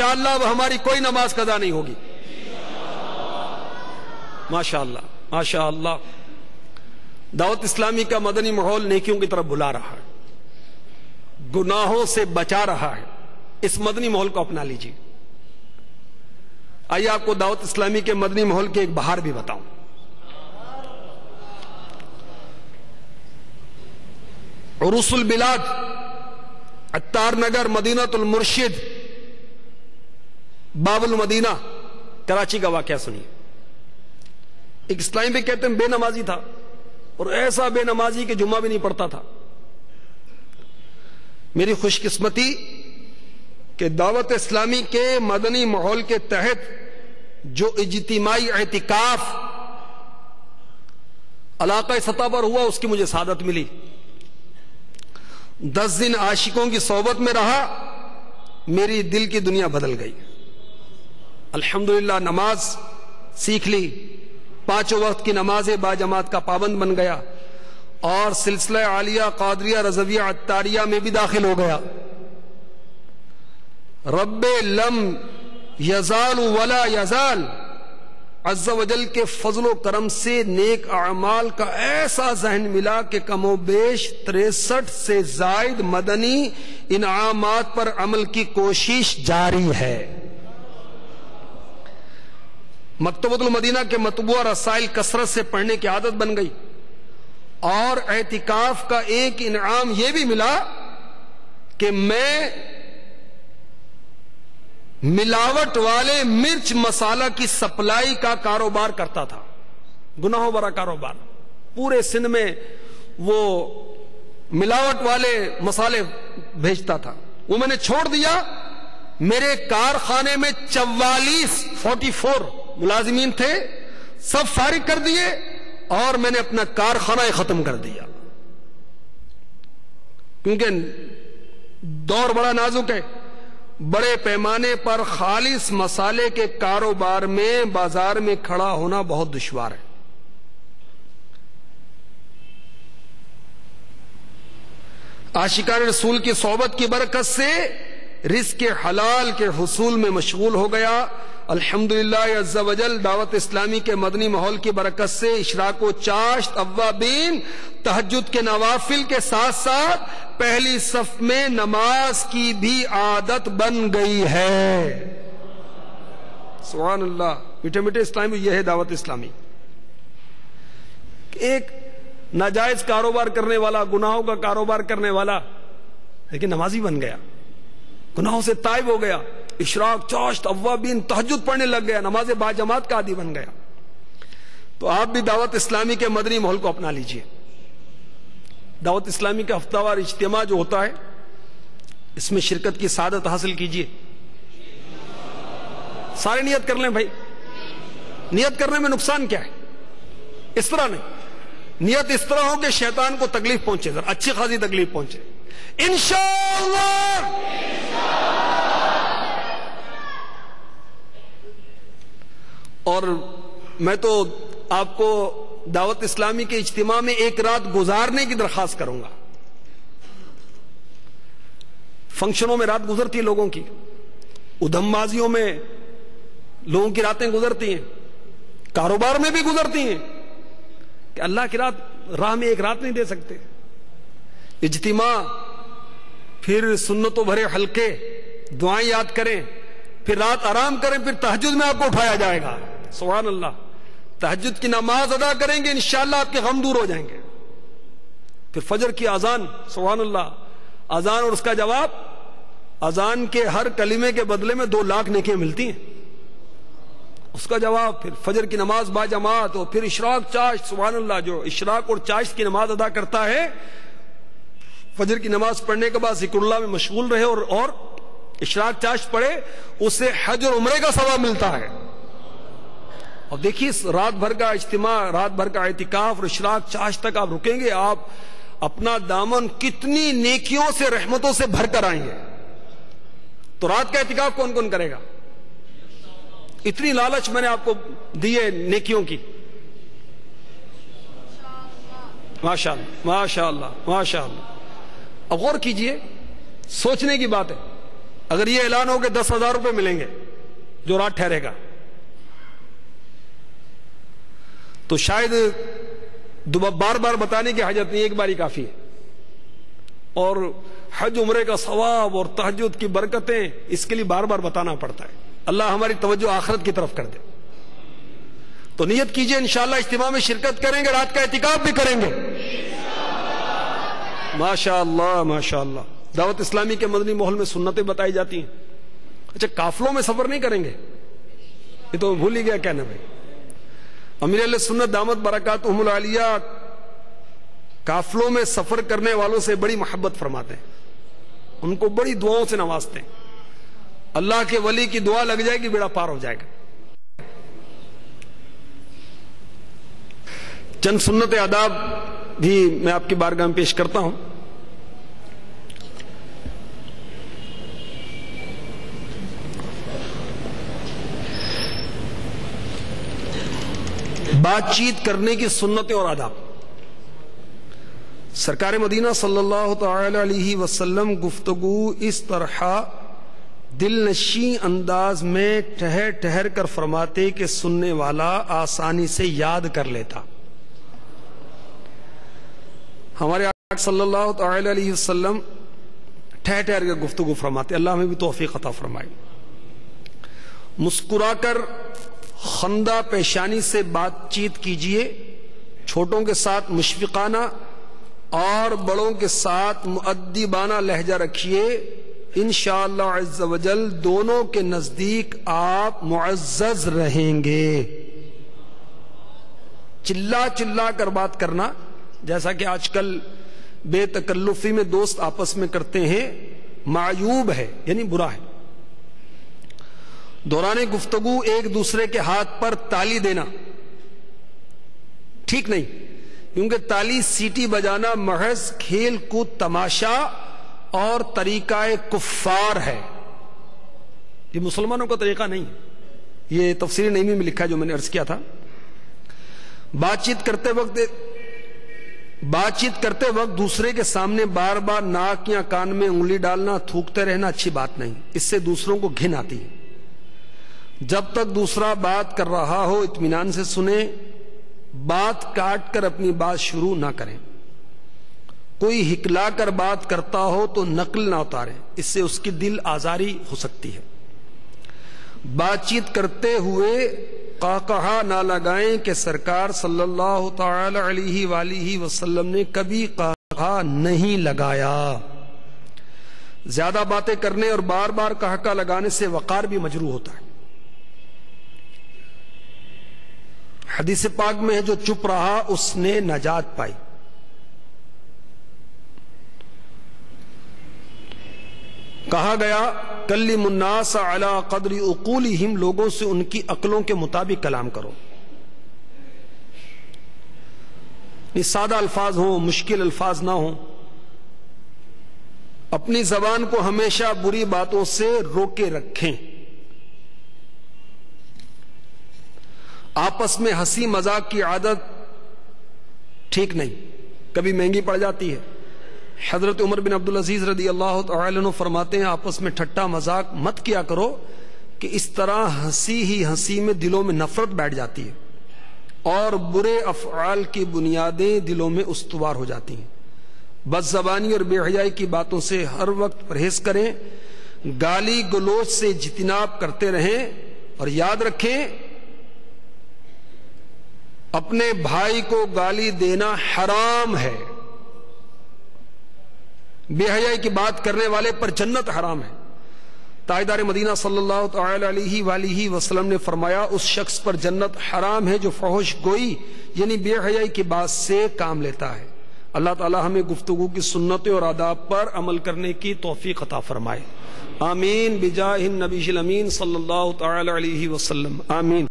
انشاءاللہ اب ہماری کوئی نماز قضا نہیں ہوگی. ماشاءاللہ ماشاءاللہ. دعوت اسلامی کا مدنی ماحول نیکیوں کی طرف بلا رہا ہے, گناہوں سے بچا رہا ہے. اس مدنی ماحول کو اپنا لیجیے. آئیے آپ کو دعوت اسلامی کے مدنی ماحول کے ایک بہار بھی بتاؤں. عروس البلاد, عطار نگر, مدینہ المرشد, باب المدینہ, کراچی کا واقعہ سنیے. ایک اسلامی بھی کہتے ہیں بے نمازی تھا, اور ایسا بے نمازی کہ جمعہ بھی نہیں پڑھتا تھا. میری خوش قسمتی کہ دعوت اسلامی کے مدنی ماحول کے تحت جو اجتماعی اعتکاف علاقائی سطح پر ہوا, اس کی مجھے سعادت ملی. 10 دن عاشقوں کی صحبت میں رہا, میری دل کی دنیا بدل گئی. الحمدللہ نماز سیکھ لی, 5 وقت کی نماز باجماعت کا پابند بن گیا, اور سلسلہ عالیہ قادریہ رضویہ عطاریہ میں بھی داخل ہو گیا. رب لم یزال ولا یزال عز و جل کے فضل و کرم سے نیک اعمال کا ایسا ذہن ملا کہ کم و بیش 63 سے زائد مدنی انعامات پر عمل کی کوشش جاری ہے. مکتبۃ المدینہ کے مطبوعہ رسائل کثرت سے پڑھنے کی عادت بن گئی, اور اعتکاف کا ایک انعام یہ بھی ملا کہ میں ملاوٹ والے مرچ مسالہ کی سپلائی کا کاروبار کرتا تھا. گناہوں بھرا کاروبار, پورے سندھ میں وہ ملاوٹ والے مسالے بھیجتا تھا. وہ میں نے چھوڑ دیا. میرے کارخانے میں 44 ملازمین تھے, سب فارغ کر دیے, اور میں نے اپنا کارخانہ ختم کر دیا. کیونکہ دور بڑا نازک ہے. بڑے پیمانے پر خالص مسالے کے کاروبار میں بازار میں کھڑا ہونا بہت دشوار ہے. عاشقان رسول کی صحبت کی برکت سے رزق حلال کے حصول میں مشغول ہو گیا. الحمدللہ عز و جل دعوت اسلامی کے مدنی ماحول کی برکت سے اشراق و چاشت, اوابین, تہجد کے نوافل کے ساتھ ساتھ پہلی صف میں نماز کی بھی عادت بن گئی ہے. سبحان اللہ. میٹھے میٹھے اسلامی, یہ ہے دعوت اسلامی. ایک ناجائز کاروبار کرنے والا, گناہوں کا کاروبار کرنے والا, لیکن نمازی بن گیا, گناہوں سے تائب ہو گیا, اشراق, چاشت, اوابین, تہجد پڑھنے لگ گیا, نماز باجماعت کا عادی بن گیا. تو آپ بھی دعوت اسلامی کے مدنی ماحول کو اپنا لیجئے. دعوت اسلامی کا ہفتہ وار اجتماع جو ہوتا ہے, اس میں شرکت کی سعادت حاصل کیجئے. سارے نیت کر لیں بھائی. نیت کرنے میں نقصان کیا ہے؟ اس طرح نہیں, نیت اس طرح ہو کہ شیطان کو تکلیف پہنچے, ذرا اچھی خاصی تکلیف پہنچے. انشاءاللہ. اور میں تو آپ کو دعوت اسلامی کے اجتماع میں ایک رات گزارنے کی درخواست کروں گا. فنکشنوں میں رات گزرتی ہے لوگوں کی, ادھم بازیوں میں لوگوں کی راتیں گزرتی ہیں, کاروبار میں بھی گزرتی ہیں, کہ اللہ کی راہ میں ایک رات نہیں دے سکتے. اجتماع, پھر سنتوں بھرے حلقے, دعائیں یاد کریں, پھر رات آرام کریں, پھر تہجد میں آپ کو اٹھایا جائے گا. سبحان اللہ. تہجد کی نماز ادا کریں گے, انشاءاللہ آپ کے غم دور ہو جائیں گے. پھر فجر کی اذان, سبحان اللہ, اذان اور اس کا جواب, اذان کے ہر کلمے کے بدلے میں 2 لاکھ نیکیاں ملتی ہیں. اس کا جواب, پھر فجر کی نماز با جماعت, اور پھر اشراق چاشت. سبحان اللہ. جو اشراق اور چاشت کی نماز ادا کرتا ہے, فجر کی نماز پڑھنے کے بعد ذکر اللہ میں مشغول رہے اور اشراق چاشت پڑھے, اسے حج اور عمرے کا ثواب ملتا ہے. اور دیکھیے رات بھر کا اجتماع, رات بھر کا اعتکاف اور اشراق چاشت تک آپ رکیں گے, آپ اپنا دامن کتنی نیکیوں سے, رحمتوں سے بھر کر آئیں گے. تو رات کا اعتکاف کون کون کرے گا؟ اتنی لالچ میں نے آپ کو دی ہے نیکیوں کی. ماشاءاللہ ماشاءاللہ ماشاءاللہ. اب غور کیجئے, سوچنے کی بات ہے. اگر یہ اعلان ہو کہ 10,000 روپے ملیں گے جو رات ٹھہرے گا، تو شاید بار بار بتانے کی حاجت نہیں، ایک باری کافی ہے. اور حج عمرے کا ثواب اور تہجد کی برکتیں اس کے لیے بار بار بتانا پڑتا ہے. اللہ ہماری توجہ آخرت کی طرف کر دے. تو نیت کیجئے انشاءاللہ اجتماع میں شرکت کریں گے، رات کا اعتکاف بھی کریں گے. ماشاءاللہ ماشاءاللہ. دعوت اسلامی کے مدنی ماحول میں سنتیں بتائی جاتی ہیں. اچھا قافلوں میں سفر نہیں کریں گے؟ یہ تو بھول ہی گیا کہنا بھائی. امیر اہل سنت دامت برکاتہم العالیہ قافلوں میں سفر کرنے والوں سے بڑی محبت فرماتے ہیں، ان کو بڑی دعاؤں سے نوازتے ہیں. اللہ کے ولی کی دعا لگ جائے گی بیڑا پار ہو جائے گا. چند سنت آداب بھی میں آپ کی بارگاہ میں پیش کرتا ہوں. بات چیت کرنے کی سنتیں اور آداب. سرکار مدینہ صلی اللہ تعالی علیہ وسلم گفتگو اس طرح دل نشیں انداز میں ٹھہر ٹھہر کر فرماتے کہ سننے والا آسانی سے یاد کر لیتا. ہمارے آقا صلی اللہ تعالی علیہ وسلم ٹھہر ٹھہر کر گفتگو فرماتے. اللہ ہمیں بھی توفیق عطا فرمائے. مسکرا کر خندہ پیشانی سے بات چیت کیجئے. چھوٹوں کے ساتھ مشفقانہ اور بڑوں کے ساتھ مؤدبانہ لہجہ رکھیے. انشاءاللہ عز و جل دونوں کے نزدیک آپ معزز رہیں گے. چلا چلا کر بات کرنا جیسا کہ آج کل بے تکلفی میں دوست آپس میں کرتے ہیں معیوب ہے، یعنی برا ہے. دوران گفتگو ایک دوسرے کے ہاتھ پر تالی دینا ٹھیک نہیں، کیونکہ تالی سیٹی بجانا محض کھیل کود تماشا اور طریقہ کفار ہے. یہ مسلمانوں کا طریقہ نہیں. یہ تفسیر نعیمی میں لکھا ہے جو میں نے عرض کیا تھا. بات چیت کرتے وقت دوسرے کے سامنے بار بار ناک یا کان میں انگلی ڈالنا، تھوکتے رہنا اچھی بات نہیں. اس سے دوسروں کو گھن آتی ہے. جب تک دوسرا بات کر رہا ہو اطمینان سے سنیں. بات کاٹ کر اپنی بات شروع نہ کریں. کوئی ہکلا کر بات کرتا ہو تو نقل نہ اتاریں، اس سے اس کی دل آزاری ہو سکتی ہے. بات چیت کرتے ہوئے قہقہا نہ لگائیں کہ سرکار صلی اللہ تعالی علیہ وآلہ وسلم نے کبھی قہقہا نہیں لگایا. زیادہ باتیں کرنے اور بار بار قہقہا لگانے سے وقار بھی مجروح ہوتا ہے. حدیث پاک میں ہے جو چپ رہا اس نے نجات پائی. کہا گیا کلم الناس علی قدر عقولہم، لوگوں سے ان کی عقلوں کے مطابق کلام کرو. یہ سادہ الفاظ ہوں، مشکل الفاظ نہ ہوں. اپنی زبان کو ہمیشہ بری باتوں سے روکے رکھیں. آپس میں ہنسی مذاق کی عادت ٹھیک نہیں، کبھی مہنگی پڑ جاتی ہے. حضرت عمر بن عبدالعزیز رضی اللہ تعالی عنہ فرماتے ہیں آپس میں ٹھٹا مذاق مت کیا کرو کہ اس طرح ہنسی ہی ہنسی میں دلوں میں نفرت بیٹھ جاتی ہے اور برے افعال کی بنیادیں دلوں میں استوار ہو جاتی ہیں. بد زبانی اور بے حیائی کی باتوں سے ہر وقت پرہیز کریں. گالی گلوچ سے اجتناب کرتے رہیں اور یاد رکھیں اپنے بھائی کو گالی دینا حرام ہے. بے حیائی کی بات کرنے والے پر جنت حرام ہے. تاجدار مدینہ صلی اللہ تعالی علیہ وآلہ وسلم نے فرمایا اس شخص پر جنت حرام ہے جو فحش گوئی یعنی بے حیائی کی بات سے کام لیتا ہے. اللہ تعالی ہمیں گفتگو کی سنتوں اور آداب پر عمل کرنے کی توفیق عطا فرمائے. آمین بجاہ النبی الامین صلی اللہ تعالی علیہ وسلم. آمین.